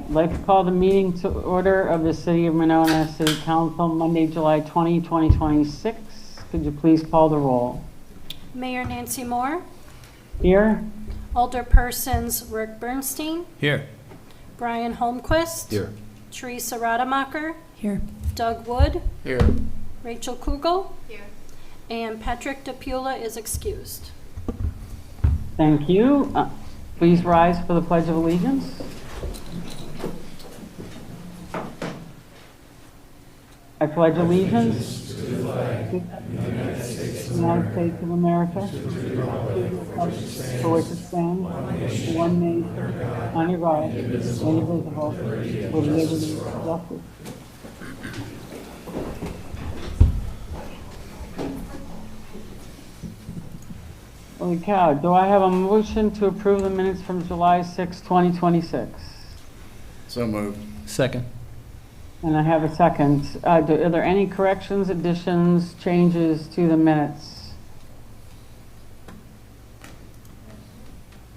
I'd like to call the meeting to order of the City of Monona City Council, Monday, July 20, 2026. Could you please call the roll? Mayor Nancy Moore, Here? Alderpersons Rick Bernstein, Here. Brian Holmquist, Here. Teresa Rademacher, Here. Doug Wood, Here. Rachel Kugel, Here. and Patrick DePula is excused. Thank you. Please rise for the Pledge of Allegiance. I pledge allegiance to the flag of the United States of America, to the republic for which it stands, one nation, under God, indivisible, with liberty and justice. Holy cow, do I have a motion to approve the minutes from July 6, 2026? So moved. Second. And I have a second. Are there any corrections, additions, changes to the minutes?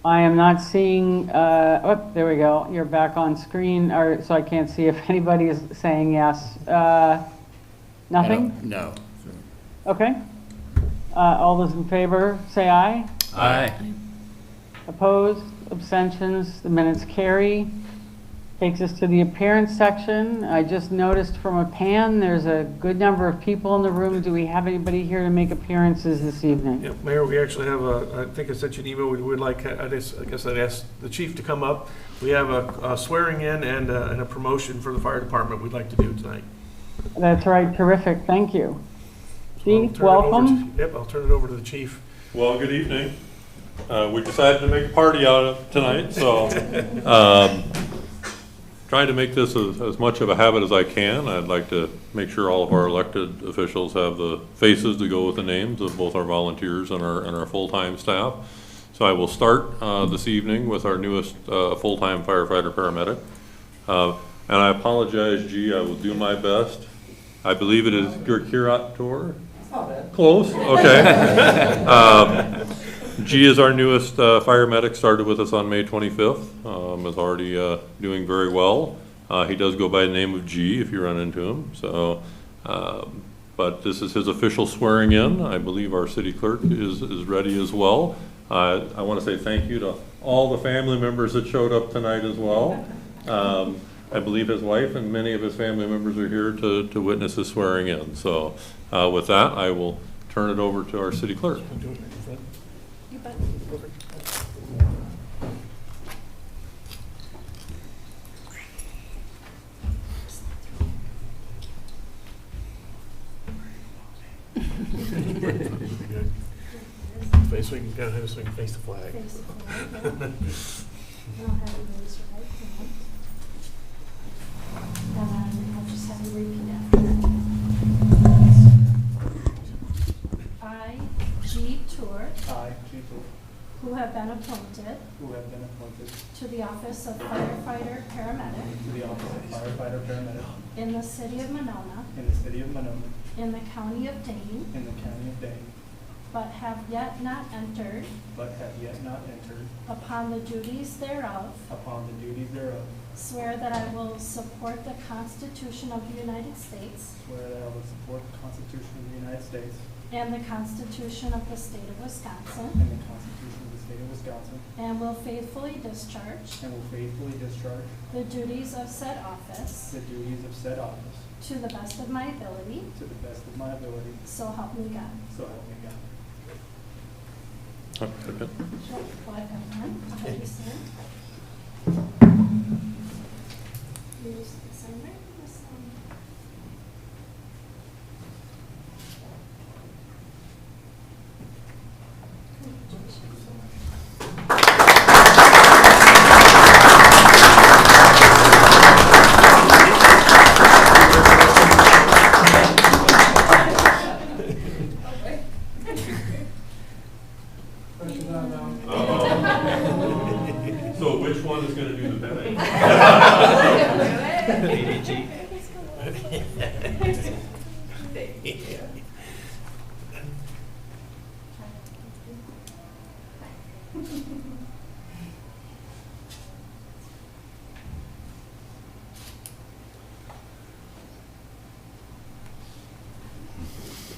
I am not seeing, oh, there we go. You're back on screen, so I can't see if anybody is saying yes. Nothing? No. Okay. All those in favor, say aye. Aye. Opposed, abstentions, the minutes carry. Takes us to the appearance section. I just noticed from a pan, there's a good number of people in the room. Do we have anybody here to make appearances this evening? Yeah, Mayor, we actually have I think I sent you an email. We would like, I guess I'd ask the chief to come up. We have a swearing in and a promotion for the fire department we'd like to do tonight. That's right, terrific, thank you. So I'll Chief, turn it over welcome. Yep, I'll turn it over to the chief. Well, good evening. We decided to make a party out of it tonight, so trying to make this as much of a habit as I can. I'd like to make sure all of our elected officials have the faces to go with the names of both our volunteers and our full-time staff. So I will start this evening with our newest full-time firefighter paramedic. And I apologize, G, I will do my best. I believe it is your curator. Close, okay. G is our newest fire medic, started with us on May 25th, is already doing very well. He does go by the name of G if you run into him, so, but this is his official swearing in. I believe our city clerk is ready as well. I want to say thank you to all the family members that showed up tonight as well. I believe his wife and many of his family members are here to witness his swearing in. So with that, I will turn it over to our city clerk. You bet. Face, so we can kind of have so we can face the flag. Face the flag, yeah. And I'll have you raise your right hand. And then I'll just have you repeat after me. I, G. Tour, I, Chief Wolf, who have been appointed who have been appointed to the office of firefighter paramedic to the office of firefighter paramedic in the city of Monona, in the city of Monona, in the county of Dane, in the county of Dane, but have yet not entered but have yet not entered upon the duties thereof, upon the duties thereof, swear that I will support the Constitution of the United States swear that I will support the Constitution of the United States and the Constitution of the state of Wisconsin, and the Constitution of the state of Wisconsin, and will faithfully discharge and will faithfully discharge the duties of said office the duties of said office to the best of my ability, to the best of my ability, so help me God. so help me God. Sure. Well, I've got one. I'll have you sign. You just sign right on this one. So which one is going to do the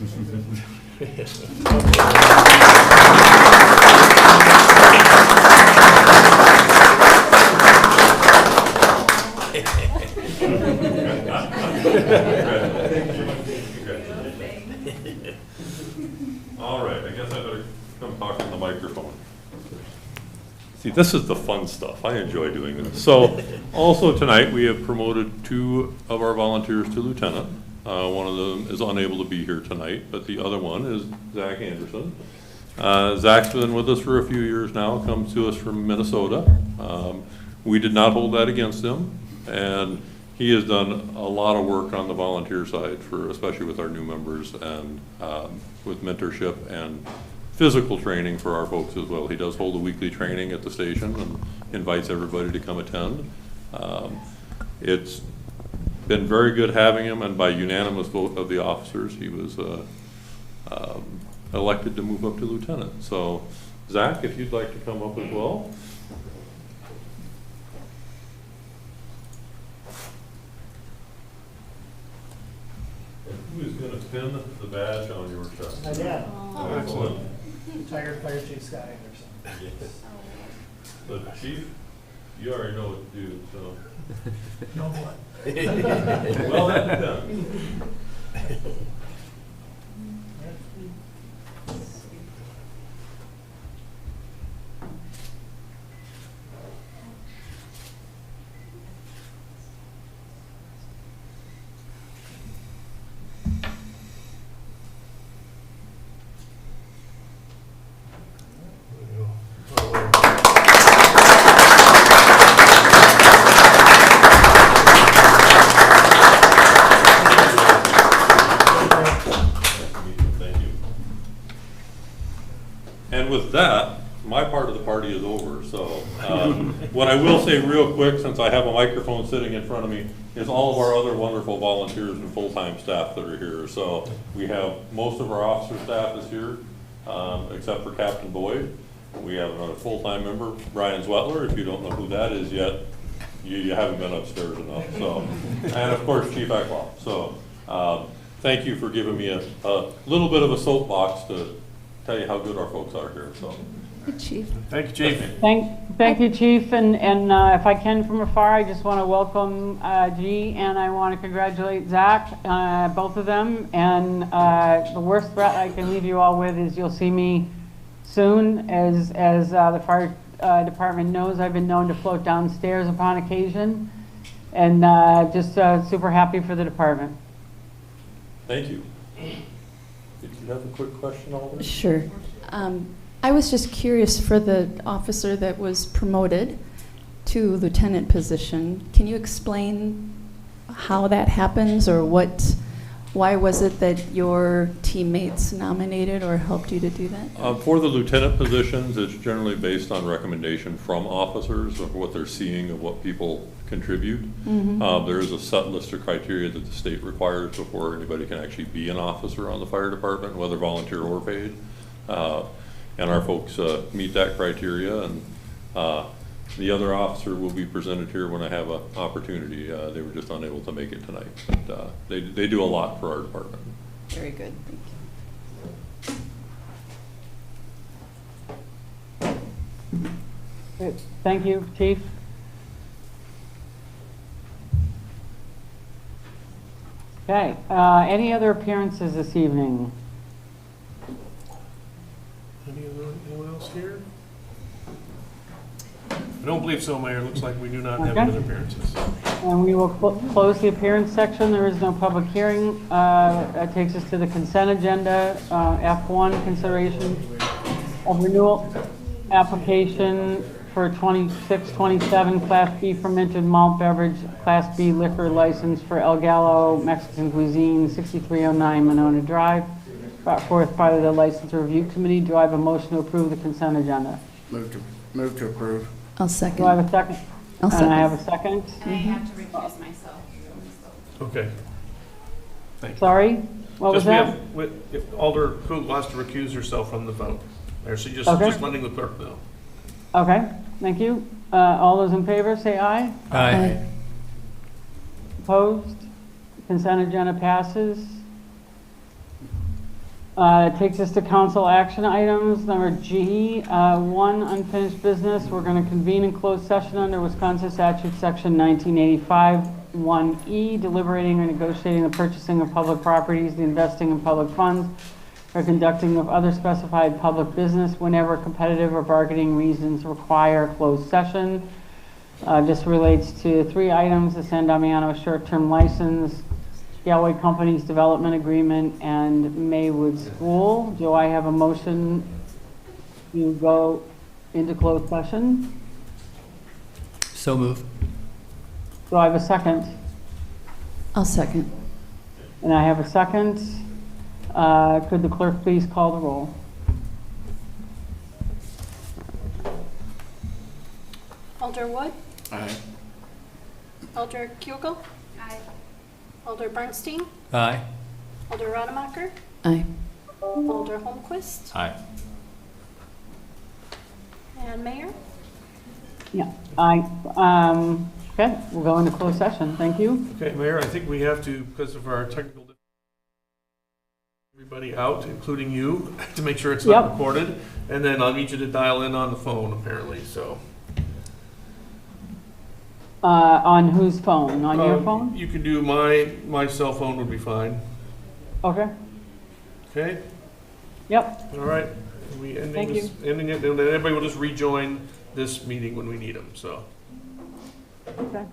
All right, I guess I better come talk on the microphone. See, this is the fun stuff. I enjoy doing this. So, also tonight, we have promoted 2 of our volunteers to lieutenant. One of them is unable to be here tonight, but the other one is Zach Anderson. Zach's been with us for a few years now, comes to us from Minnesota. We did not hold that against him, and he has done a lot of work on the volunteer side, for especially with our new members and with mentorship and physical training for our folks as well. He does hold a weekly training at the station and invites everybody to come attend. It's been very good having him, and by unanimous vote of the officers, he was elected to move up to lieutenant. So, Zach, if you'd like to come up as well. And who is going to pin the badge on your chest? My dad, Excellent. retired Fire Chief Scott Anderson. The chief, you already know what to do, so. No what? Well, that's done. Thank you. And with that, my part of the party is over, so what I will say real quick, since I have a microphone sitting in front of me, is all of our other wonderful volunteers and full-time staff that are here. So we have most of our officer staff is here, except for Captain Boyd. We have another full-time member, Brian Zwetler. If you don't know who that is yet, you haven't been upstairs enough. So, and of course, Chief Eckloff. So thank you for giving me a little bit of a soapbox to tell you how good our folks are here. So. Chief. Thank you, Chief. Thank you, Chief, and if I can from afar, I just want to welcome G, and I want to congratulate Zach, both of them, and the worst threat I can leave you all with is you'll see me soon. As the fire department knows, I've been known to float downstairs upon occasion, and just super happy for the department. Thank you. Did you have a quick question, Alden? Sure. I was just curious, for the officer that was promoted to lieutenant position, can you explain how that happens, or why was it that your teammates nominated or helped you to do that? For the lieutenant positions, it's generally based on recommendation from officers of what they're seeing of what people contribute. Mm-hmm. There is a set list of criteria that the state requires before anybody can actually be an officer on the fire department, whether volunteer or paid. And our folks meet that criteria, and the other officer will be presented here when I have an opportunity. They were just unable to make it tonight, but they do a lot for our department. Very good, thank you. Good. Thank you, Chief. Okay, any other appearances this evening? Anyone else here? I don't believe so, Mayor. Looks like we do not have Okay. any other appearances. And we will close the appearance section. There is no public hearing. That takes us to the consent agenda. F1, consideration of renewal application for 2627 Class B fermented malt beverage, Class B liquor license for El Gallo Mexican Cuisine, 6309 Monona Drive, brought forth by the License Review Committee. Do I have a motion to approve the consent agenda? Move to approve. I'll Do I second. have a second? I'll And I second. have a second. And I have to recuse myself from this vote. Okay. Thank you. Sorry, what was Just we that? have, if Alder Hoot wants to recuse herself from the vote. There, so just Okay. letting the clerk know. Okay, thank you. All those in favor, say aye. Aye. Opposed? Consent agenda passes. Takes us to council action items. Number G, 1, unfinished business. We're going to convene in closed session under Wisconsin statute section 1985, 1E, deliberating or negotiating the purchasing of public properties, the investing in public funds, or conducting of other specified public business whenever competitive or bargaining reasons require closed session. This relates to 3 items: the San Damiano short-term license, Galway Companies Development Agreement, and Maywood School. Do I have a motion to go into closed session? So move. Do I have a second? I'll second. And I have a second. Could the clerk please call the roll? Alder Wood, Aye. Alder Kugel, Aye. Alder Bernstein, Aye. Alder Rademacher, Aye. Alder Holmquist, Aye. and Mayor. Yeah. Okay, we'll go into closed session. Thank you. Okay, Mayor, I think we have to, because of our technical difficulties, everybody out, including you, to make sure it's not Yep. recorded. And then I'll need you to dial in on the phone, apparently, so. On whose phone? On your phone? You can do my cell phone would be fine. Okay. Okay? Yep. All right. We Thank ending it, and then everybody will just rejoin this meeting when we need them, so. Okay.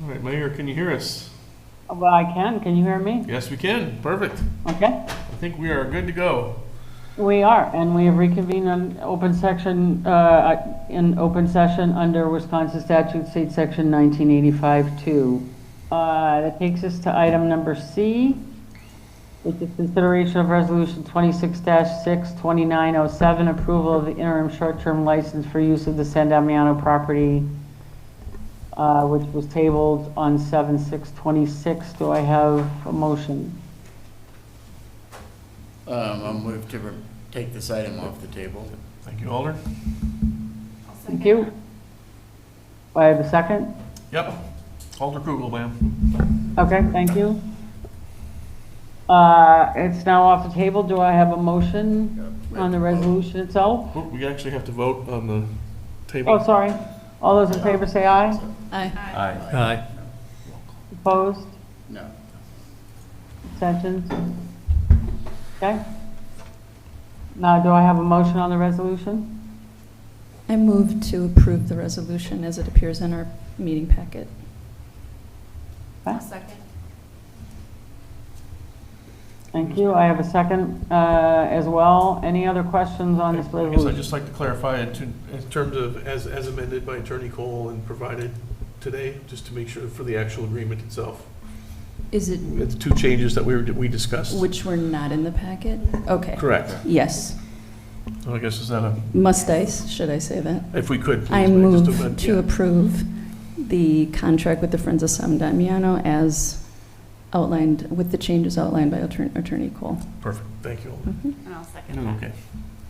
All right, Mayor, can you hear us? Well, I can. Can you hear me? Yes, we can. Perfect. Okay. I think we are good to go. We are, and we have reconvened on open section, in open session under Wisconsin Statute State Section 1985-2. That takes us to item number C, which is consideration of Resolution 26-6, 2907, approval of the interim short-term license for use of the San Damiano property, which was tabled on 7/6/26. Do I have a motion? I'll move to take this item off the table. Thank you, Alder. I'll Thank second you. that. Do I have a second? Yep. Alder Kugel, ma'am. Okay, thank you. It's now off the table. Do I have a motion on the resolution itself? Oh, we actually have to vote on the table. Oh, sorry. All those in favor say aye. Aye. Aye. Opposed? No. Abstentions? Okay. Now, do I have a motion on the resolution? I move to approve the resolution as it appears in our meeting packet. I'll second. Thank you. I have a second as well. Any other questions on this I guess I'd resolution? just like to clarify it in terms of as amended by Attorney Cole and provided today, just to make sure for the actual agreement itself. Is it, It's two changes that we discussed. which were not in the packet? Okay. Correct. Yes. So I guess is that a, Must I, should I say that? if we could, please. I just move amend- to yeah. approve the contract with the Friends of San Damiano as outlined, with the changes outlined by Attorney Cole. Perfect. Thank you, Alder. Mhm. And I'll second that. Okay.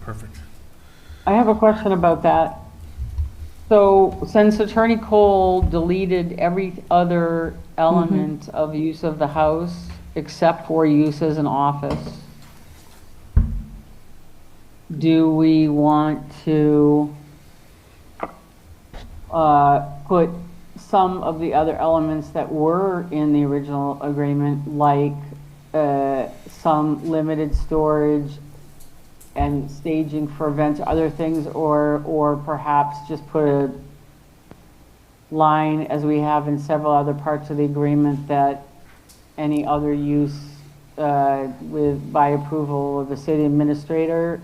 Perfect. I have a question about that. So since Attorney Cole deleted every other element of use of the house except for use as an office, do we want to put some of the other elements that were in the original agreement, like some limited storage and staging for events, other things, or perhaps just put a line, as we have in several other parts of the agreement, that any other use by approval of the city administrator,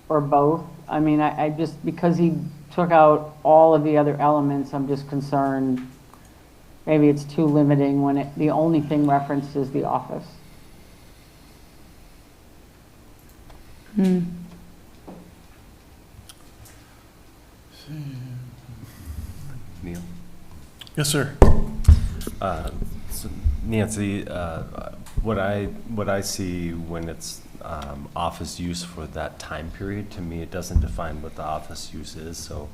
or both? I mean, I just, because he took out all of the other elements, I'm just concerned maybe it's too limiting when the only thing referenced is the office. Neil? Yes, sir. So Nancy, what I see when it's office use for that time period, to me, it doesn't define what the office use is. So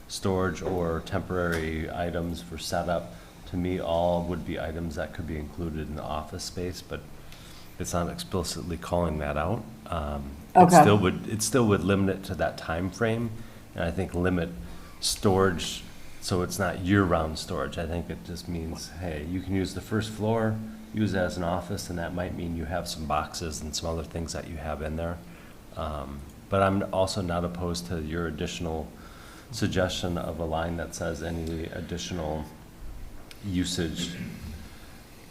storage or temporary items for setup, to me, all would be items that could be included in the office space, but it's not explicitly calling that out. Okay. It still would limit it to that time frame, and I think limit storage so it's not year-round storage. I think it just means, hey, you can use the first floor, use it as an office, and that might mean you have some boxes and some other things that you have in there. But I'm also not opposed to your additional suggestion of a line that says any additional usage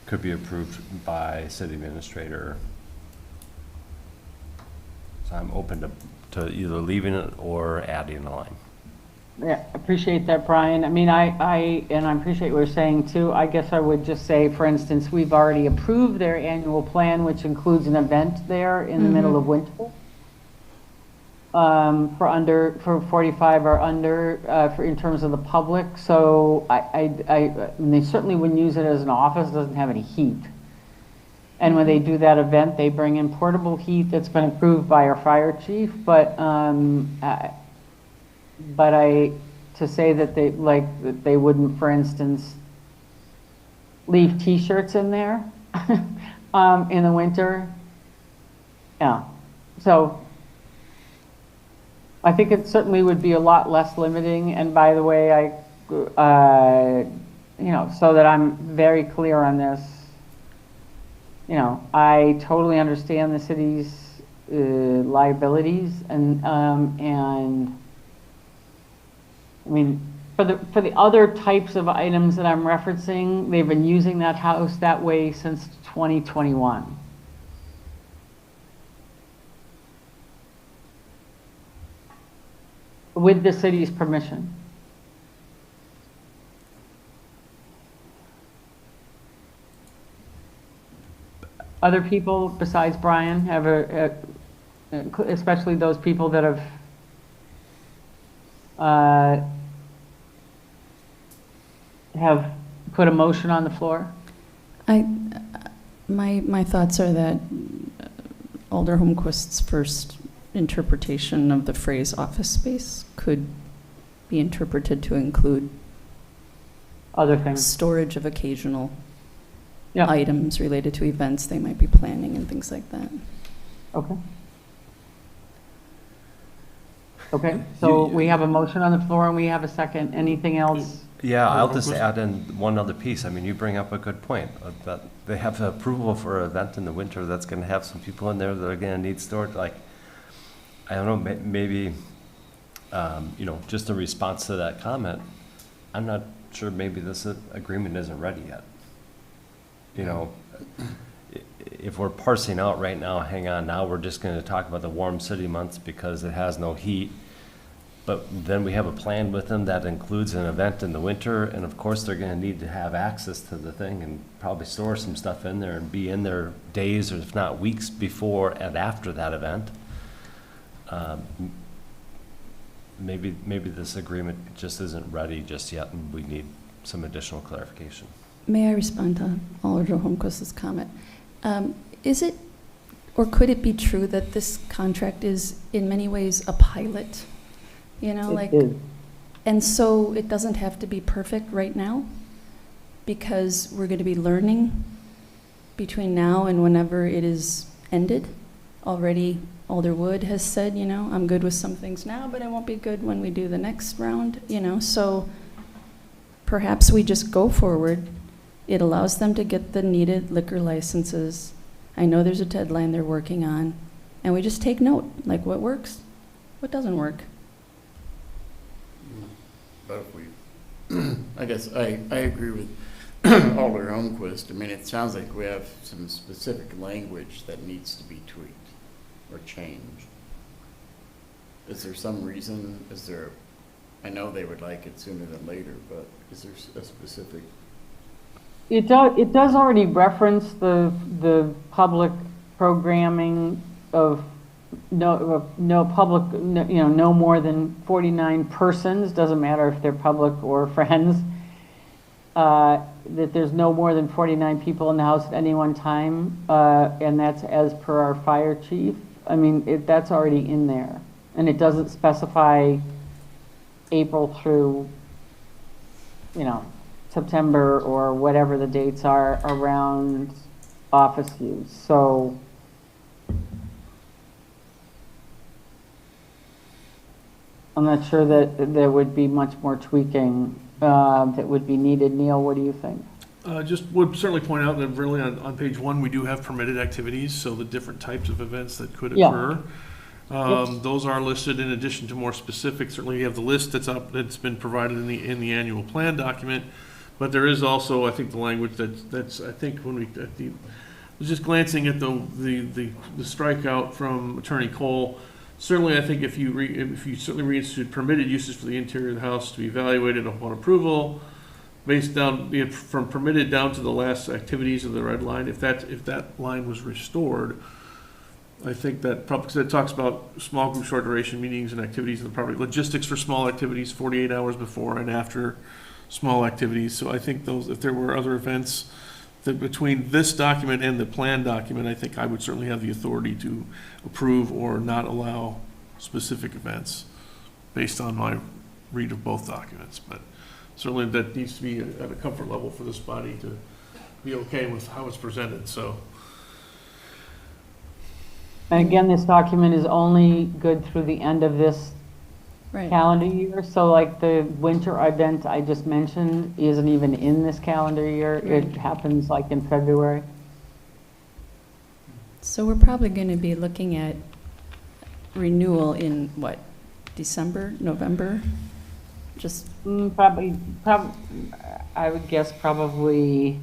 could be approved by city administrator. So I'm open to either leaving it or adding a line. Yeah, appreciate that, Brian. I mean, I appreciate what you're saying too. I guess I would just say, for instance, we've already approved their annual plan, which includes an event there in the middle of winter. For 45 or under, in terms of the public. So and they certainly wouldn't use it as an office. It doesn't have any heat. And when they do that event, they bring in portable heat that's been approved by our fire chief. But to say that they wouldn't, for instance, leave T-shirts in there in the winter. Yeah. So I think it certainly would be a lot less limiting. And by the way, so that I'm very clear on this, I totally understand the city's liabilities, and I mean, for the other types of items that I'm referencing, they've been using that house that way since 2021. With the city's permission. Other people besides Brian have especially those people that have put a motion on the floor? My thoughts are that Alder Holmquist's first interpretation of the phrase office space could be interpreted to include Other things? storage of occasional Yeah. items related to events they might be planning and things like that. Okay. Okay, so we have a motion on the floor and we have a second. Anything else? Yeah, I'll just add in one other piece. I mean, you bring up a good point, that they have approval for an event in the winter that's gonna have some people in there that are gonna need storage, like, I don't know, maybe, you know, just a response to that comment, I'm not sure maybe this agreement isn't ready yet. You know, if we're parsing out right now, hang on, now we're just gonna talk about the warm city months because it has no heat. But then we have a plan with them that includes an event in the winter, and of course, they're gonna need to have access to the thing and probably store some stuff in there and be in there days or if not weeks before and after that event. Maybe this agreement just isn't ready just yet, and we need some additional clarification. May I respond to Alder Holmquist's comment? Is it, or could it be true that this contract is in many ways a pilot? You know, like, It is. and so it doesn't have to be perfect right now because we're going to be learning between now and whenever it is ended. Already Alder Wood has said, you know, I'm good with some things now, but I won't be good when we do the next round, you know, so perhaps we just go forward. It allows them to get the needed liquor licenses. I know there's a deadline they're working on, and we just take note, like what works, what doesn't work. But if we, I guess I agree with Alder Holmquist. I mean, it sounds like we have some specific language that needs to be tweaked or changed. Is there some reason, I know they would like it sooner than later, but is there a specific? It does already reference the public programming of no public, you know, no more than 49 persons, doesn't matter if they're public or friends, that there's no more than 49 people in the house at any one time, and that's as per our fire chief. I mean, that's already in there, and it doesn't specify April through, you know, September or whatever the dates are around office use. So I'm not sure that there would be much more tweaking that would be needed. Neil, what do you think? Just would certainly point out that really on page 1, we do have permitted activities, so the different types of events that could Yeah. occur. Those are listed in addition to more specific. Certainly, you have the list that's been provided in the annual plan document. But there is also, I think, the language that's I think when I was just glancing at the strikeout from Attorney Cole. Certainly, I think if you certainly reinstitute permitted uses for the interior of the house to be evaluated upon approval, based down from permitted down to the last activities of the red line. If that line was restored, I think that probably, because it talks about small group short duration meetings and activities in the property, logistics for small activities, 48 hours before and after small activities. So I think those, if there were other events that between this document and the plan document, I think I would certainly have the authority to approve or not allow specific events based on my read of both documents. But certainly that needs to be at a comfort level for this body to be okay with how it's presented, so. And again, this document is only good through the end of this Right. calendar year. So like the winter event I just mentioned isn't even in this calendar year. It happens like in February. So we're probably going to be looking at renewal in what, December, November? Just, Probably, I would guess probably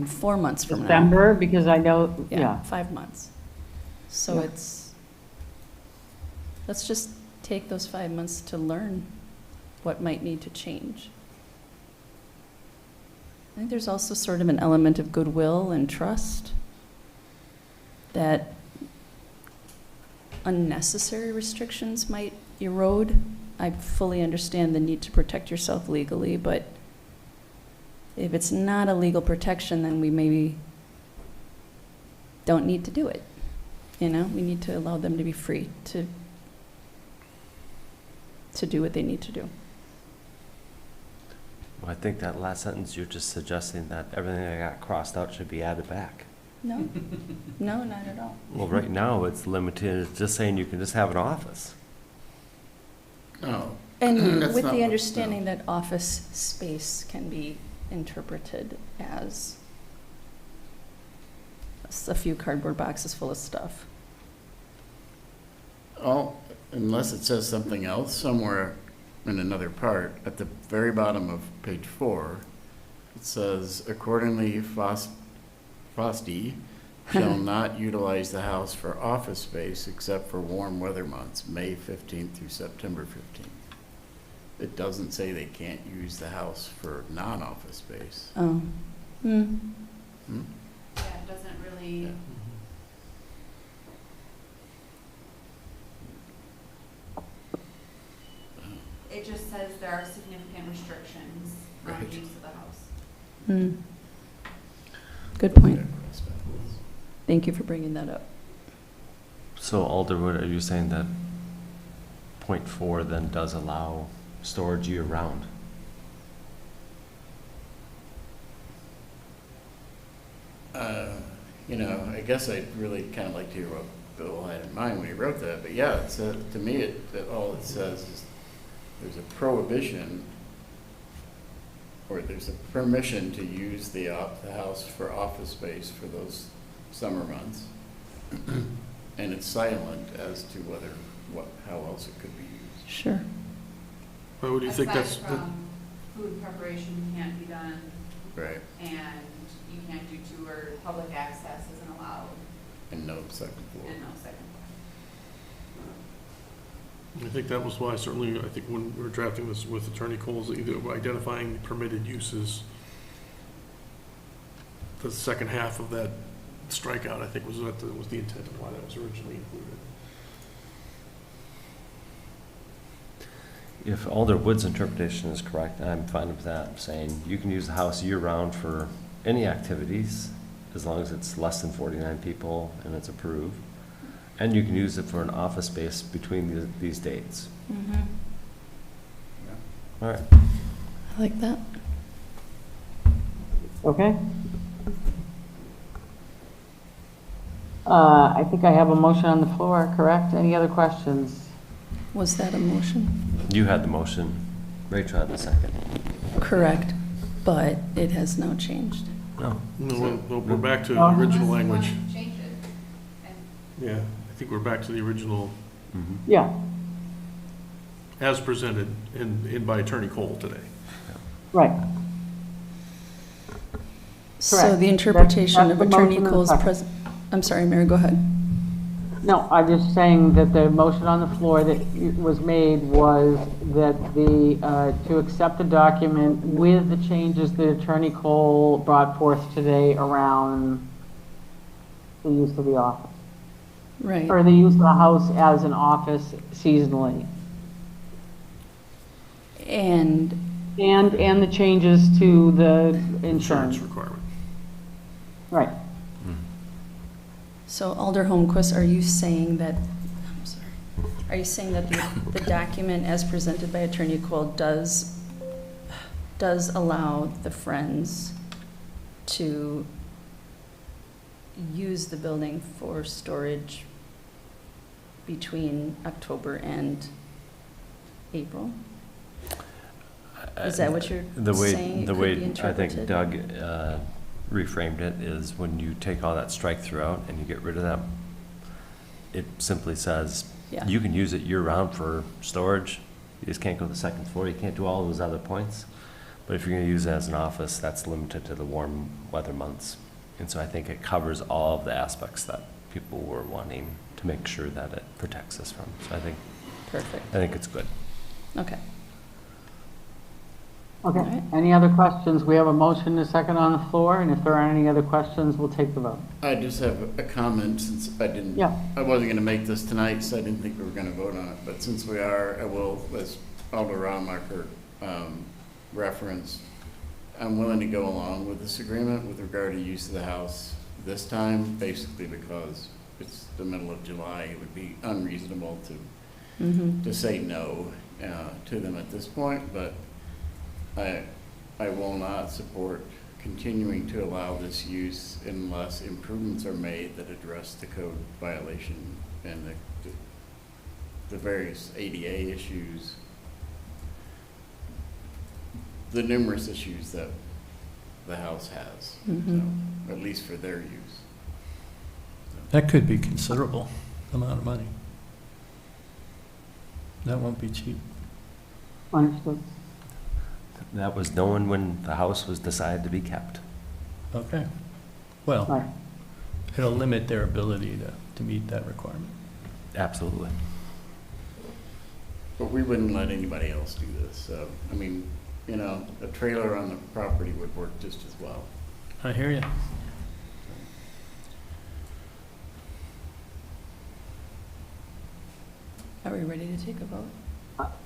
4 months from now. December, because I know, Yeah, yeah. 5 months. So Yeah. let's just take those 5 months to learn what might need to change. I think there's also sort of an element of goodwill and trust that unnecessary restrictions might erode. I fully understand the need to protect yourself legally, but if it's not a legal protection, then we maybe don't need to do it. You know, we need to allow them to be free to do what they need to do. Well, I think that last sentence, you're just suggesting that everything that got crossed out should be added back. No, no, not at all. Well, right now, it's limited, it's just saying you can just have an office. No. And That's with not the what- understanding no. that office space can be interpreted as a few cardboard boxes full of stuff. Oh, unless it says something else somewhere in another part, at the very bottom of page 4, it says, accordingly, Frosty shall not utilize the house for office space except for warm weather months, May 15th through September 15th. It doesn't say they can't use the house for non-office space. Oh. Hmm. Hmm? Yeah, it doesn't really, it just says there are significant restrictions on Right. use of the house. Hmm. Good point. Thank you for bringing that up. So Alderwood, are you saying that point 4 then does allow storage year-round? You know, I guess I'd really kind of like to hear what Bill had in mind when he wrote that, but yeah, it's, to me, all it says is there's a prohibition, or there's a permission to use the house for office space for those summer months. And it's silent as to how else it could be used. Sure. Why would you think that's? Aside from food preparation can't be done, Right. and you can't do tour, public access isn't allowed, And no second floor. and no second floor. I think that was why certainly, I think when we were drafting this with Attorney Coles, either identifying permitted uses, the second half of that strikeout, I think was the intent of why that was originally included. If Alderwood's interpretation is correct, I'm fine with that, saying you can use the house year-round for any activities, as long as it's less than 49 people and it's approved. And you can use it for an office space between these dates. Mm-hmm. All right. I like that. Okay. I think I have a motion on the floor, correct? Any other questions? Was that a motion? You had the motion. Rachel had the second. Correct, but it has now changed. No. No, we're back to the No. original Unless you language. wanna change it. And Yeah, I think we're back to the original Yeah, as presented in by Attorney Cole today. right. So Correct. the interpretation That's of the Attorney motion and Cole's second. present, I'm sorry, Mary, go ahead. No, I'm just saying that the motion on the floor that was made was that to accept the document with the changes that Attorney Cole brought forth today around the use of the office, Right. or the use of the house as an office seasonally. And And the changes to the insurance. Requirement. Right. so Alder Holmquist, are you saying that, I'm sorry, are you saying that the document as presented by Attorney Cole does allow the Friends to use the building for storage between October and April? Is that what you're The way, saying it the could way be I think interpreted? Doug reframed it is when you take all that strike through out and you get rid of that, it simply says, Yeah. you can use it year-round for storage You just can't go to the second floor. You can't do all those other points. But if you're going to use it as an office, that's limited to the warm weather months. And so I think it covers all of the aspects that people were wanting to make sure that it protects us from. So I Perfect. think it's good. Okay. Okay, Alright. any other questions? We have a motion and a second on the floor, and if there aren't any other questions, we'll take the vote. I just have a comment since Yeah. I wasn't gonna make this tonight, so I didn't think we were gonna vote on it, but since we are, I will, as Alder Rademacher, referenced, I'm willing to go along with this agreement with regard to use of the house this time, basically because it's the middle of July. It would be unreasonable to say no, to them at this point, but I will not support continuing to allow this use unless improvements are made that address the code violation and the various ADA issues, the numerous issues that the house has, so, at least for their use. That could be considerable amount of money. That won't be cheap. Understood. That was known when the house was decided to be kept. Okay. Well, Right. it'll limit their ability to meet that requirement. Absolutely. But we wouldn't let anybody else do this, so, I mean, you know, a trailer on the property would work just as well. I hear you. Are we ready to take a vote?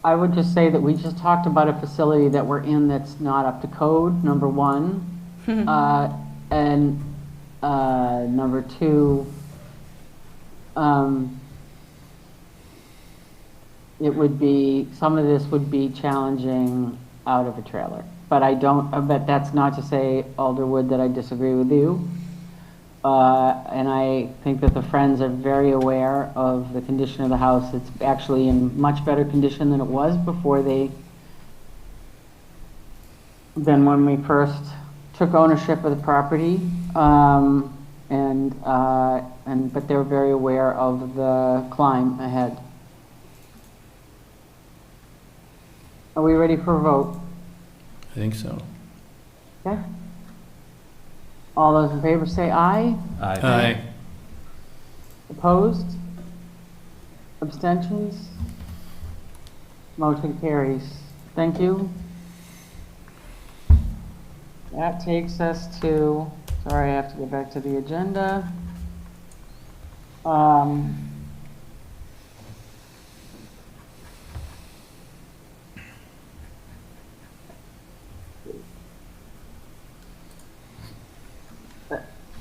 I would just say that we just talked about a facility that we're in that's not up to code, number one. And number two, it would be, some of this would be challenging out of a trailer. But but that's not to say, Alderwood, that I disagree with you. And I think that the Friends are very aware of the condition of the house. It's actually in much better condition than it was than when we first took ownership of the property. But they're very aware of the climb ahead. Are we ready for a vote? I think so. Okay. All those in favor say aye. Aye. Opposed? Abstentions? Motion carries. Thank you. That takes us to, sorry, I have to go back to the agenda.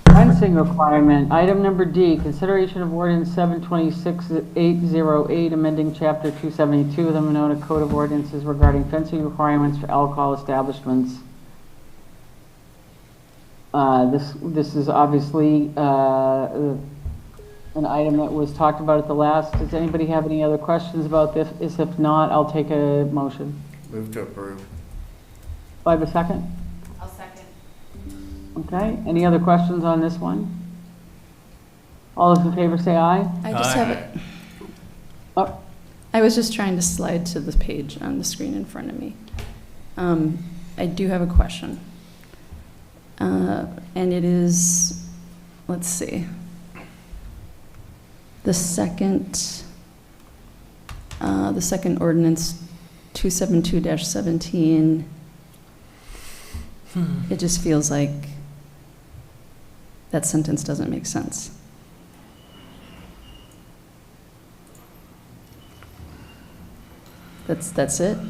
Fencing requirement, item number D, consideration of ordinance 726-808, amending chapter 272 of the Monona Code of Ordinances regarding fencing requirements for alcohol establishments. This is obviously an item that was talked about at the last. Does anybody have any other questions about this? If not, I'll take a motion. Move to approve. Do I have a second? I'll second. Okay, any other questions on this one? All those in favor say aye. I just have it. Oh, I was just trying to slide to the page on the screen in front of me. I do have a question. And it is, let's see, the second ordinance, 272-17, it just feels like that sentence doesn't make sense. That's it? It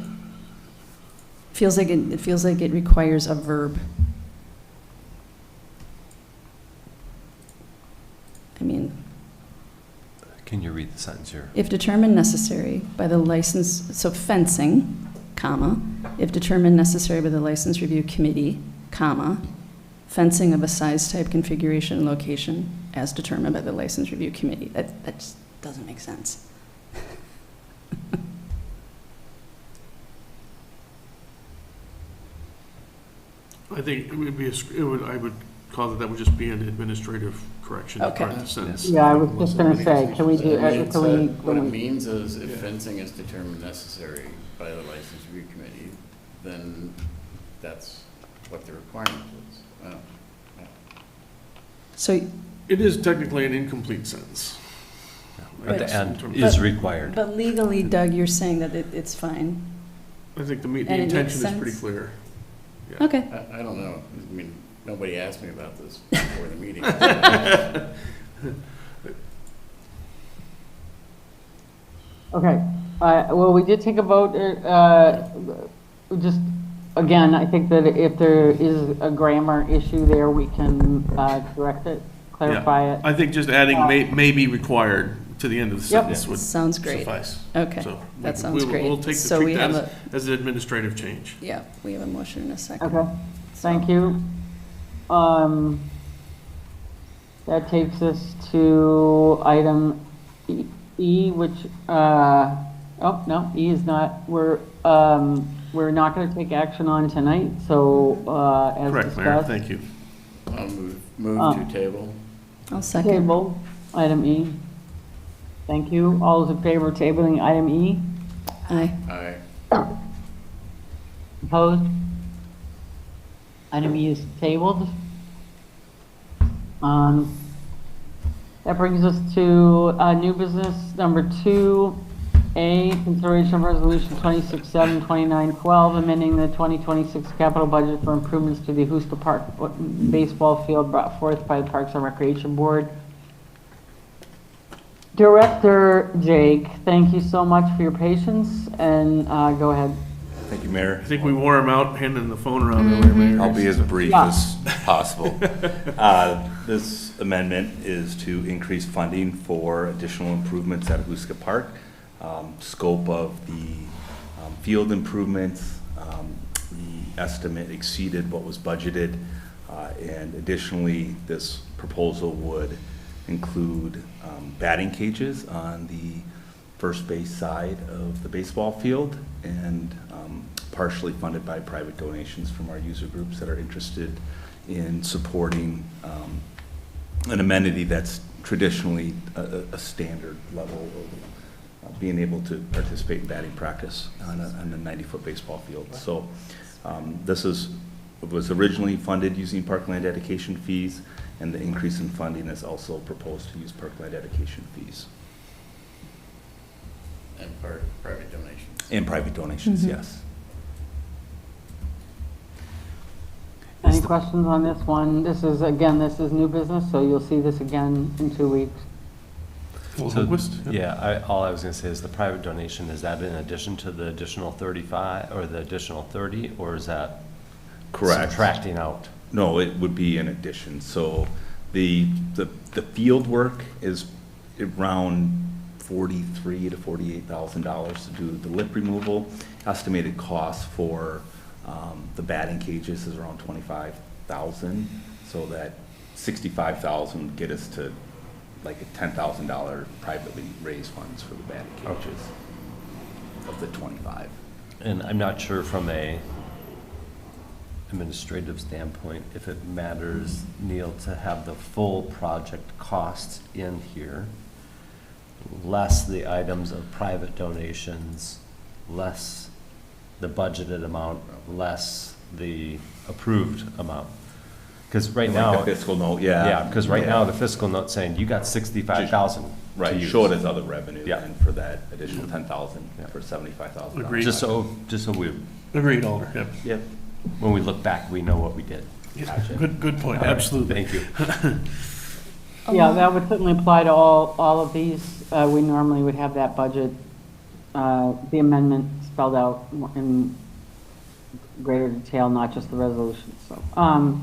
feels like it requires a verb. I mean, Can you read the sentence here? if determined necessary by the license, so fencing, comma, if determined necessary by the license review committee, comma, fencing of a size, type, configuration, and location as determined by the license review committee. That just doesn't make sense. I think it would be, I would cause it, that would just be an administrative correction to Okay. correct the sentence. Yeah, I was just gonna say, can we do, I mean, can we? What it can we- means is if fencing is determined necessary by the license review committee, then that's what the requirement is. So, It is technically an incomplete sentence. At I the guess, end, in terms- is required. but legally, Doug, you're saying that it's fine? I think the And it makes intention is pretty sense? clear. Okay. I don't know. I mean, nobody asked me about this before the meeting. Okay, well, we did take a vote, just, again, I think that if there is a grammar issue there, we can correct it, clarify it. I think just adding may be required to the end of the Yep. sentence would Sounds great. suffice. Okay, So that we- sounds great. We'll take, So we treat that have as an administrative change. Yeah, we have a motion in a second. Okay, thank you. That takes us to item E, which, oh, no, E is not, we're not gonna take action on tonight, so, as Correct, Mayor, discussed. thank you. I'll move to table. I'll second. Table, item E. Thank you. All those in favor of tabling item E? Aye. Aye. Opposed? Item E is tabled. That brings us to new business number 2A, consideration of resolution 26-7-2912, amending the 2026 capital budget for improvements to the Huska Park baseball field brought forth by the Parks and Recreation Board. Director Jake, thank you so much for your patience, and go ahead. Thank you, Mayor. I think we wore him out handing the phone around earlier, Mayor. I'll be as brief Yeah. as possible. This amendment is to increase funding for additional improvements at Huska Park. Scope of the field improvements, the estimate exceeded what was budgeted. And additionally, this proposal would include batting cages on the first base side of the baseball field, and partially funded by private donations from our user groups that are interested in supporting an amenity that's traditionally a standard level of being able to participate in batting practice on a 90-foot baseball field. So this was originally funded using parkland dedication fees, and the increase in funding is also proposed to use parkland dedication fees. And private donations. And private donations, yes. Any questions on this one? This is new business, so you'll see this again in 2 weeks. Well, So, Holmquist? yeah, all I was gonna say is the private donation, is that in addition to the additional 35, or the additional 30, or is that Correct. subtracting out? No, it would be in addition. So the field work is around $43,000 to $48,000 to do the lip removal. Estimated cost for the batting cages is around $25,000. So that $65,000 would get us to like a $10,000 privately raised funds for the batting cages of the 25. And I'm not sure from a administrative standpoint if it matters, Neil, to have the full project costs in here, less the items of private donations, less the budgeted amount, less the approved amount. Because right And now. like the fiscal note, yeah. Yeah, because right now the fiscal note's saying you got 65,000 to Right, use. show it as other revenue Yeah. then for that additional 10,000 for $75,000. Agreed. Just so we, Agreed, Alder, yep. Yep. when we look back, we know what we did. Gotcha. Good point, All right, absolutely. Thank you. Yeah, that would certainly apply to all of these. We normally would have that budget, the amendment spelled out in greater detail, not just the resolution, so.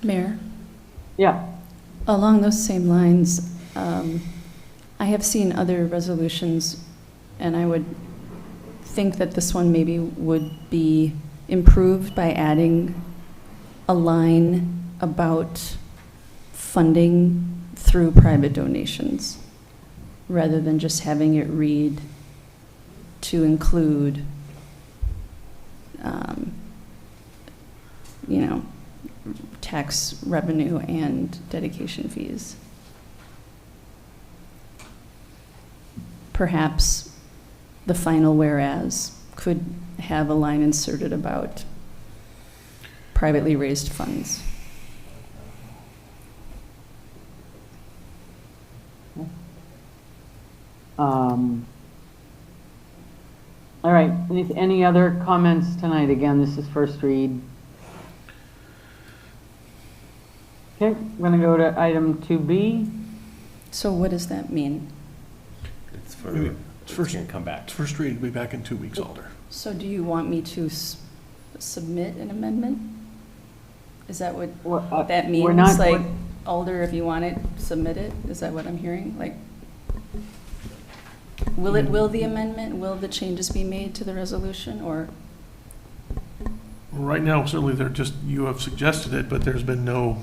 Mayor, Yeah, along those same lines, I have seen other resolutions, and I would think that this one maybe would be improved by adding a line about funding through private donations, rather than just having it read to include, tax revenue and dedication fees. Perhaps the final whereas could have a line inserted about privately raised funds. All right, any other comments tonight? Again, this is first read. Okay, we're gonna go to item 2B. So what does that mean? It's for, Maybe it's first- gonna come back. First read will be back in 2 weeks, Alder. So do you want me to submit an amendment? Is that what that means? We're not- Like, Alder, if you want it, submit it? Is that what I'm hearing? Like, will the amendment, will the changes be made to the resolution, or? Right now, certainly they're just, you have suggested it, but there's been no,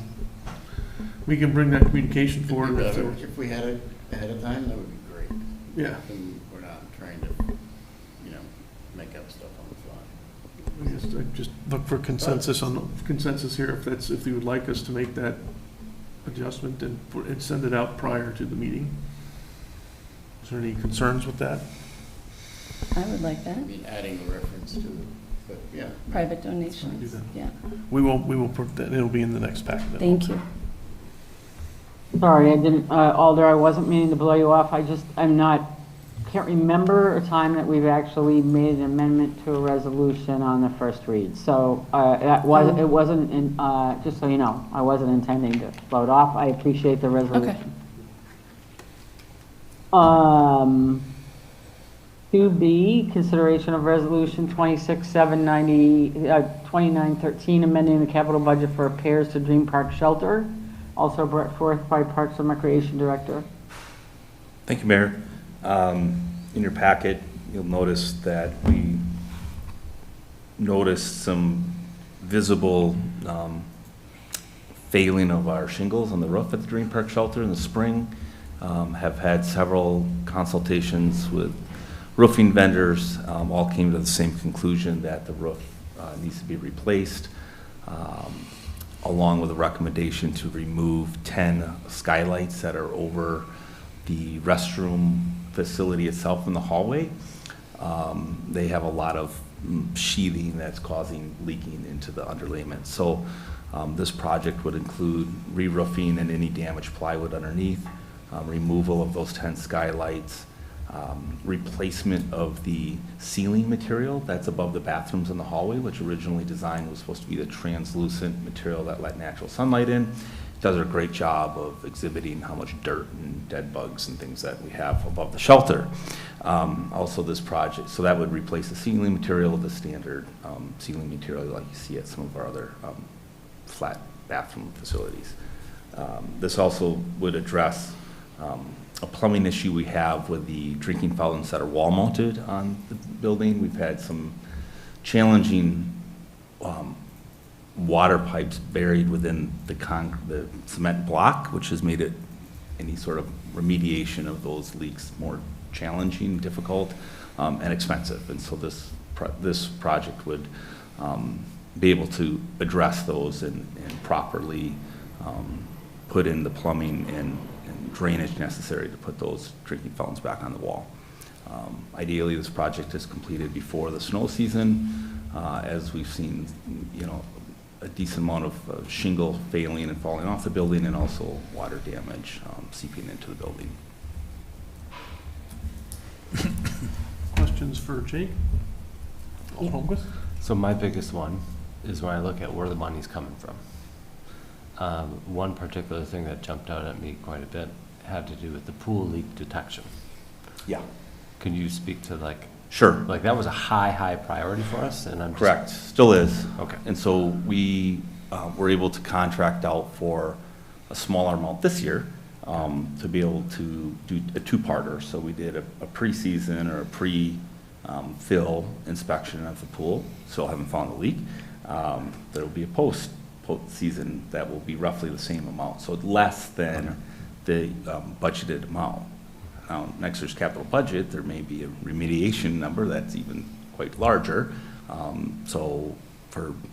we can bring that communication forward. If we had it ahead of time, that would be great. Yeah. And we're not trying to, make up stuff on the fly. I just look for consensus here, if you would like us to make that adjustment and send it out prior to the meeting. Is there any concerns with that? I would like I that. mean, adding a reference to it, but yeah. Private Do donations, that. yeah. We will put that, it'll be in the next packet. Thank you. Sorry, I didn't, Alder, I wasn't meaning to blow you off. Can't remember a time that we've actually made an amendment to a resolution on the first read. So, it wasn't, just so you know, I wasn't intending to blow it off. I appreciate the resolution. 2B, consideration of resolution 2913, amending the capital budget for repairs to Dream Park Shelter, also brought forth by Parks and Recreation Director. Thank you, Mayor. In your packet, you'll notice that we noticed some visible failing of our shingles on the roof at the Dream Park Shelter in the spring. Have had several consultations with roofing vendors, all came to the same conclusion that the roof needs to be replaced, along with a recommendation to remove 10 skylights that are over the restroom facility itself in the hallway. They have a lot of sheathing that's causing leaking into the underlayment. So this project would include re-roofing and any damaged plywood underneath, removal of those 10 skylights, replacement of the ceiling material that's above the bathrooms in the hallway, which originally designed was supposed to be the translucent material that let natural sunlight in. It does a great job of exhibiting how much dirt and dead bugs and things that we have above the shelter. Also this project, so that would replace the ceiling material with the standard ceiling material like you see at some of our other flat bathroom facilities. This also would address a plumbing issue we have with the drinking fountains that are wall mounted on the building. We've had some challenging water pipes buried within the cement block, which has made it any sort of remediation of those leaks more challenging, difficult, and expensive. And so this project would be able to address those and properly put in the plumbing and drainage necessary to put those drinking fountains back on the wall. Ideally, this project is completed before the snow season, as we've seen, a decent amount of shingle failing and falling off the building, and also water damage seeping into the building. Questions for Jake? Alder Holmquist? So my biggest one is when I look at where the money's coming from. One particular thing that jumped out at me quite a bit had to do with the pool leak detection. Yeah. Can you speak to Sure. that was a high priority for us, and I'm just. Correct, still is. Okay. And so we were able to contract out for a smaller amount this year to be able to do a two-parter. So we did a pre-season or a pre-fill inspection of the pool, still haven't found the leak. There'll be a post-season that will be roughly the same amount, so less than the budgeted amount. Now, next year's capital budget, there may be a remediation number that's even quite larger. So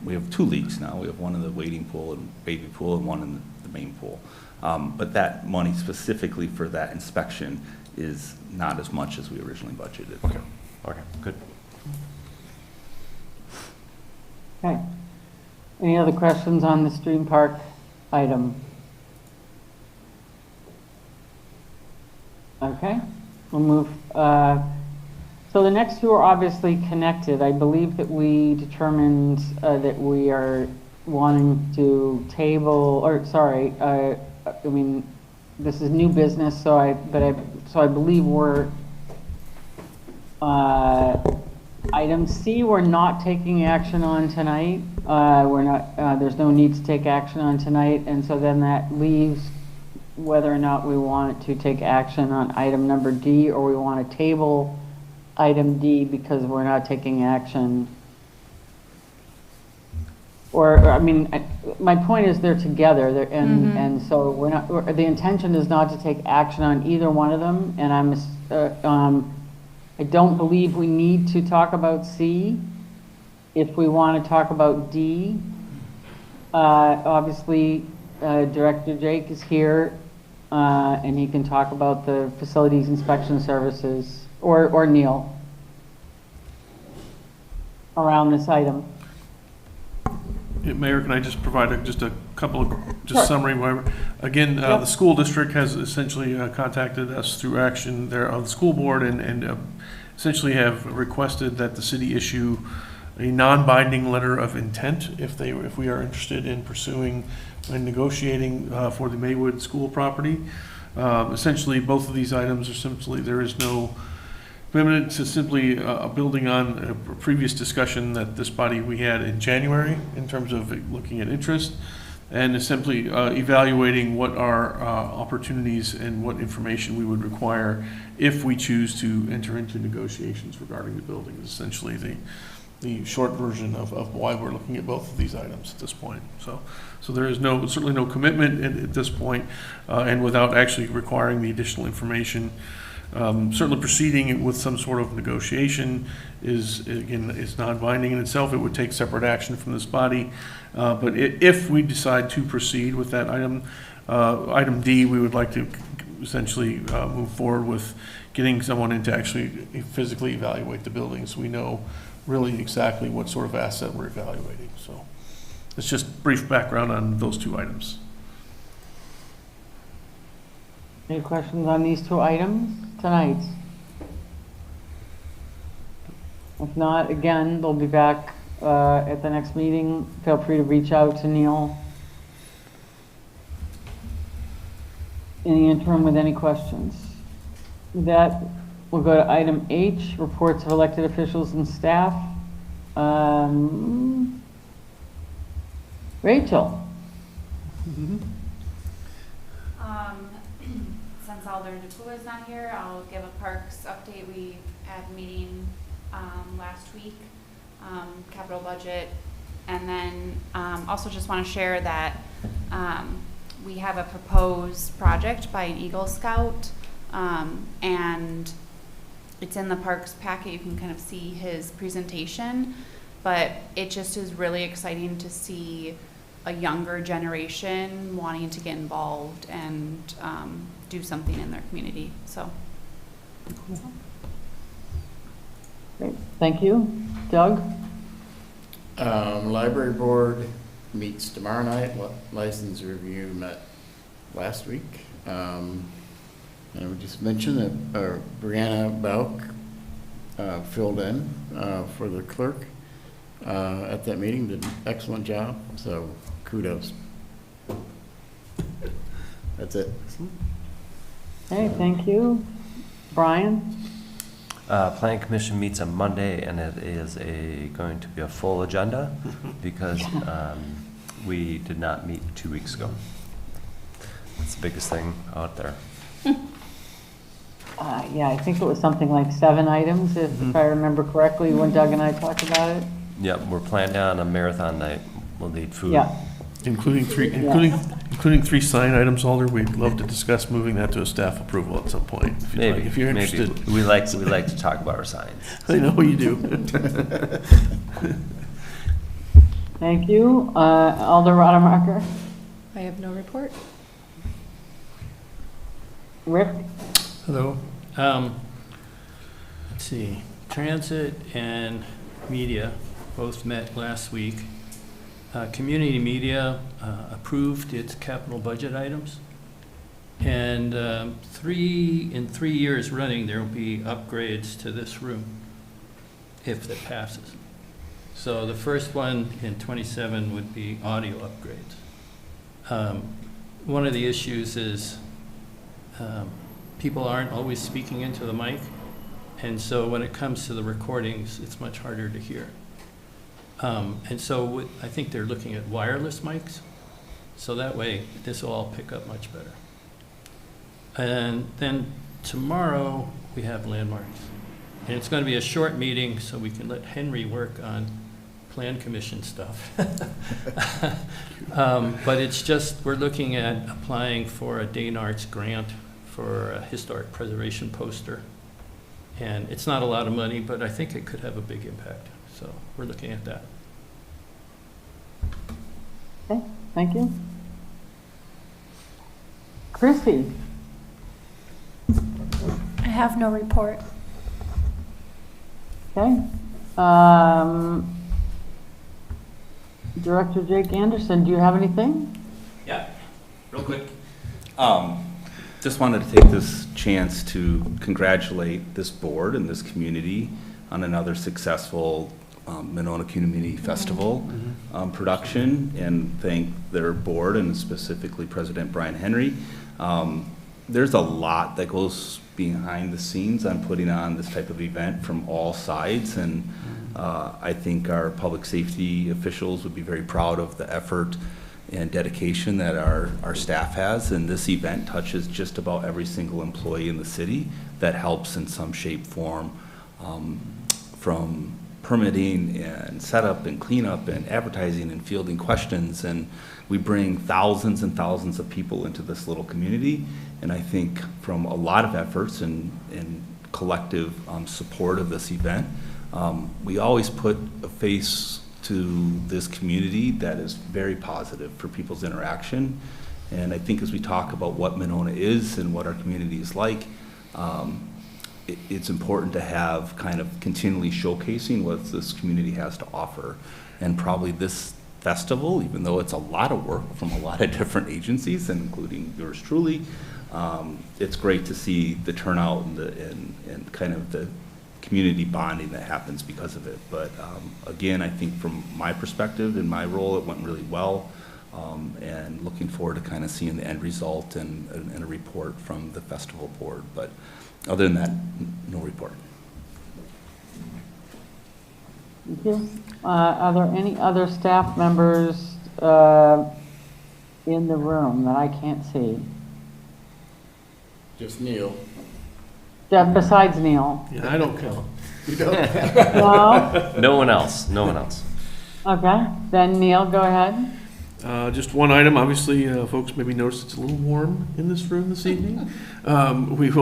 we have 2 leaks now. We have one in the wading pool and baby pool and one in the main pool. But that money specifically for that inspection is not as much as we originally budgeted. Okay, good. Okay. Any other questions on the stream park item? Okay, we'll move. So the next 2 are obviously connected. I believe that we determined that we are wanting to table, or sorry, I mean, this is new business, so I believe we're, item C, we're not taking action on tonight. We're not, there's no need to take action on tonight, and so then that leaves whether or not we want to take action on item number D, or we want to table item D because we're not taking action. Or I mean, my point is they're together, and so we're not. The intention is not to take action on either one of them, and I don't believe we need to talk about C. If we want to talk about D, obviously Director Jake is here, and he can talk about the facilities inspection services, or Neil, around this item. Yeah, Mayor, can I just provide just a couple of, Sure. summary? Again, Yep. the school district has essentially contacted us through action there on the school board and essentially have requested that the city issue a non-binding letter of intent if we are interested in pursuing and negotiating for the Maywood School property. Essentially, both of these items are simply, there is no limited to simply building on a previous discussion that this body we had in January in terms of looking at interest, and is simply evaluating what are opportunities and what information we would require if we choose to enter into negotiations regarding the building. Essentially the short version of why we're looking at both of these items at this point. So there is certainly no commitment at this point, and without actually requiring the additional information. Certainly proceeding with some sort of negotiation is non-binding in itself. It would take separate action from this body. But if we decide to proceed with that item, item D, we would like to essentially move forward with getting someone in to actually physically evaluate the building so we know really exactly what sort of asset we're evaluating. So it's just brief background on those 2 items. Any questions on these 2 items tonight? If not, again, they'll be back at the next meeting. Feel free to reach out to Neil in the interim with any questions. With that, we'll go to item H, reports of elected officials and staff. Rachel. Since Alder Nakua is not here, I'll give a parks update. We had a meeting last week, capital budget, and then also just want to share that we have a proposed project by an Eagle Scout, and it's in the parks packet. You can kind of see his presentation, but it just is really exciting to see a younger generation wanting to get involved and do something in their community. So. Great. Thank you. Doug? Library board meets tomorrow night. License review met last week. And we just mentioned that Brianna Bauk filled in for the clerk at that meeting, did an excellent job. So kudos. That's it. Hey, thank you. Brian? Planning Commission meets on Monday, and it is going to be a full agenda because we did not meet 2 weeks ago. That's the biggest thing out there. Yeah, I think it was something like 7 items, if I remember correctly, when Doug and I talked about it. Yep, we're planning on a marathon night. We'll need food. Yeah. Including 3 sign items, Alder. We'd love to discuss moving that to a staff approval at some point. If you'd Maybe, like, if you're interested. maybe. We like to talk about our signs. I know you do. Thank you. Alder Rademacher? I have no report. Rick? Hello. Let's see, Transit and Media both met last week. Community Media approved its capital budget items. And in 3 years running, there will be upgrades to this room, if it passes. So the first one in '27 would be audio upgrades. One of the issues is people aren't always speaking into the mic, and so when it comes to the recordings, it's much harder to hear. And so I think they're looking at wireless mics, so that way this will all pick up much better. And then tomorrow, we have landmarks. And it's going to be a short meeting, so we can let Henry work on plan commission stuff. But it's just, we're looking at applying for a Dane Arts grant for a historic preservation poster. And it's not a lot of money, but I think it could have a big impact. So we're looking at that. Okay, thank you. Chrissy? I have no report. Okay. Director Jake Anderson, do you have anything? Yeah, real quick. Just wanted to take this chance to congratulate this board and this community on another successful Monona Community Festival production, and thank their board and specifically President Brian Henry. There's a lot that goes behind the scenes on putting on this type of event from all sides, and I think our public safety officials would be very proud of the effort and dedication that our staff has, and this event touches just about every single employee in the city that helps in some shape, form, from permitting and setup and cleanup and advertising and fielding questions, and we bring thousands and thousands of people into this little community, and I think from a lot of efforts and collective support of this event, we always put a face to this community that is very positive for people's interaction. And I think as we talk about what Monona is and what our community is like, it's important to have kind of continually showcasing what this community has to offer. And probably this festival, even though it's a lot of work from a lot of different agencies, and including yours truly, it's great to see the turnout and kind of the community bonding that happens because of it. But again, I think from my perspective, in my role, it went really well, and looking forward to kind of seeing the end result and a report from the festival board. But other than that, no report. Thank you. Are there any other staff members in the room that I can't see? Just Neil. Besides Neil? Yeah, I don't count. You don't? No? No one else, no one else. Okay, then Neil, go ahead. Just one item, obviously, folks maybe noticed it's a little warm in this room this evening. We've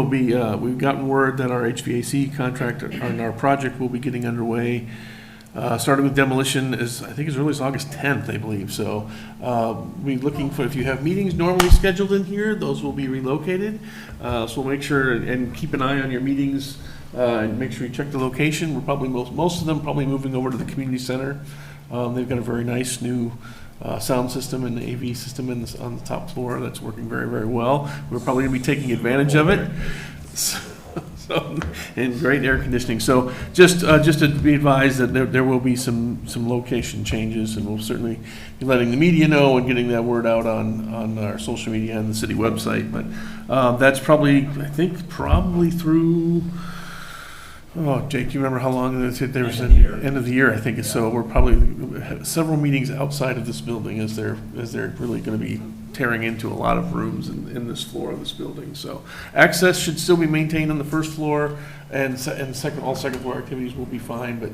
gotten word that our HVAC contract on our project will be getting underway, starting with demolition I think as early as August 10th, I believe. So we're looking for, if you have meetings normally scheduled in here, those will be relocated. So we'll make sure and keep an eye on your meetings and make sure you check the location. We're probably, most of them probably moving over to the community center. They've got a very nice new sound system and AV system on the top floor that's working very, very well. We're probably going to be taking advantage of it. So, and great air conditioning. So just to be advised that there will be some location changes, and we'll certainly be letting the media know and getting that word out on our social media and the city website. But that's probably, I think, probably through, Jake, do you remember how long there was end of the year, I think. So we're probably several meetings outside of this building as they're really going to be tearing into a lot of rooms in this floor of this building. So access should still be maintained on the first floor, and all second floor activities will be fine, but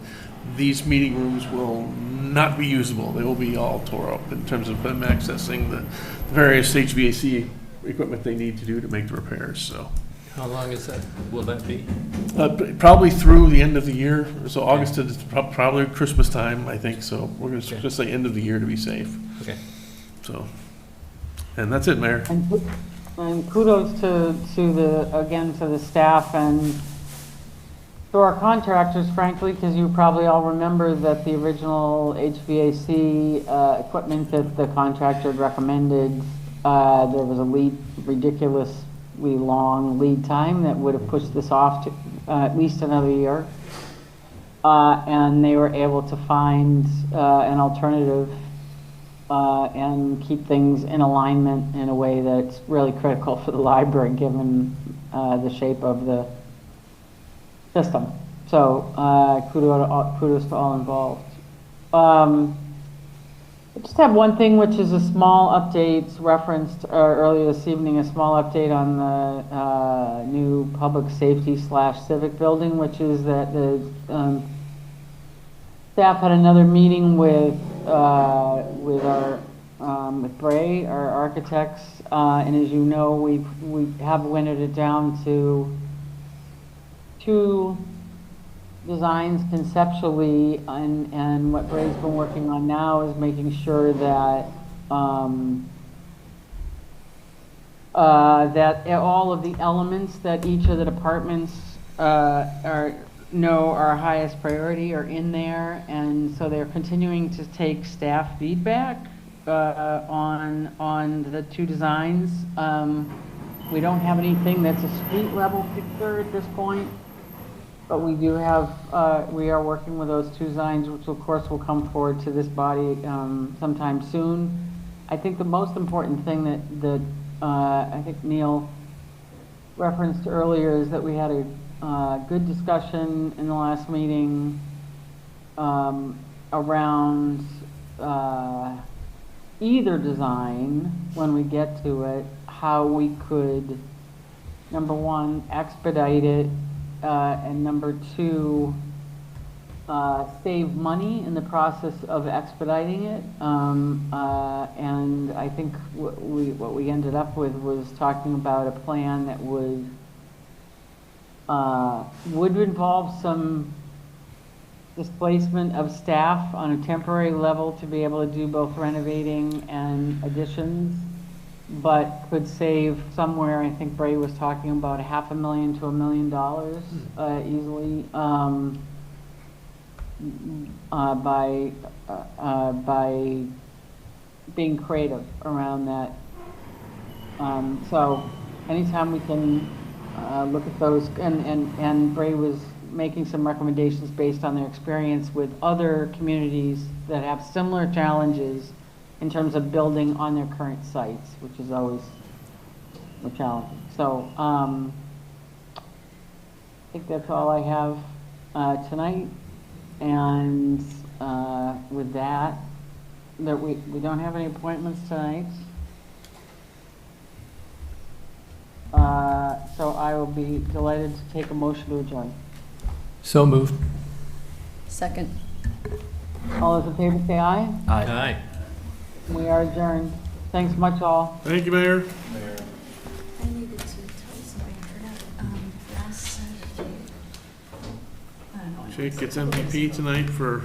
these meeting rooms will not be usable. They will be all tore up in terms of them accessing the various HVAC equipment they need to do to make the repairs. So How long is that, will that be? Probably through the end of the year, so August to probably Christmas time, I think, so we're gonna Okay. just say end of the year to be safe, Okay. so. And that's it, Mayor. And kudos to the, again, to the staff and to our contractors, frankly, because you probably all remember that the original HVAC equipment that the contractor had recommended, there was a ridiculously long lead time that would have pushed this off to at least another year. And they were able to find an alternative and keep things in alignment in a way that's really critical for the library, given the shape of the system. So kudos to all involved. I just have one thing, which is a small update referenced earlier this evening, a small update on the new public safety / civic building, which is that the staff had another meeting with Bray, our architects, and as you know, we have winnowed it down to 2 designs conceptually, and what Bray's been working on now is making sure that that all of the elements that each of the departments are highest priority are in there, and so they're continuing to take staff feedback on the 2 designs. We don't have anything that's a street level picture at this point, but we do have, we are working with those 2 designs, which of course will come forward to this body sometime soon. I think the most important thing that I think Neil referenced earlier is that we had a good discussion in the last meeting around either design, when we get to it, how we could, number 1, expedite it, and number 2, save money in the process of expediting it. And I think what we ended up with was talking about a plan that would involve some displacement of staff on a temporary level to be able to do both renovating and additions, but could save somewhere, I think Bray was talking about $500,000 to $1 million easily by being creative around that. So anytime we can look at those, and Bray was making some recommendations based on their experience with other communities that have similar challenges in terms of building on their current sites, which is always a challenge. So I think that's all I have tonight. And with that we don't have any appointments tonight. So I will be delighted to take a motion to adjourn. So moved. Second. All those in favor say aye. Aye. We are adjourned. Thanks much, all. Thank you, Mayor. I needed to tell you something. I forgot. Last Saturday. Jake gets MVP tonight for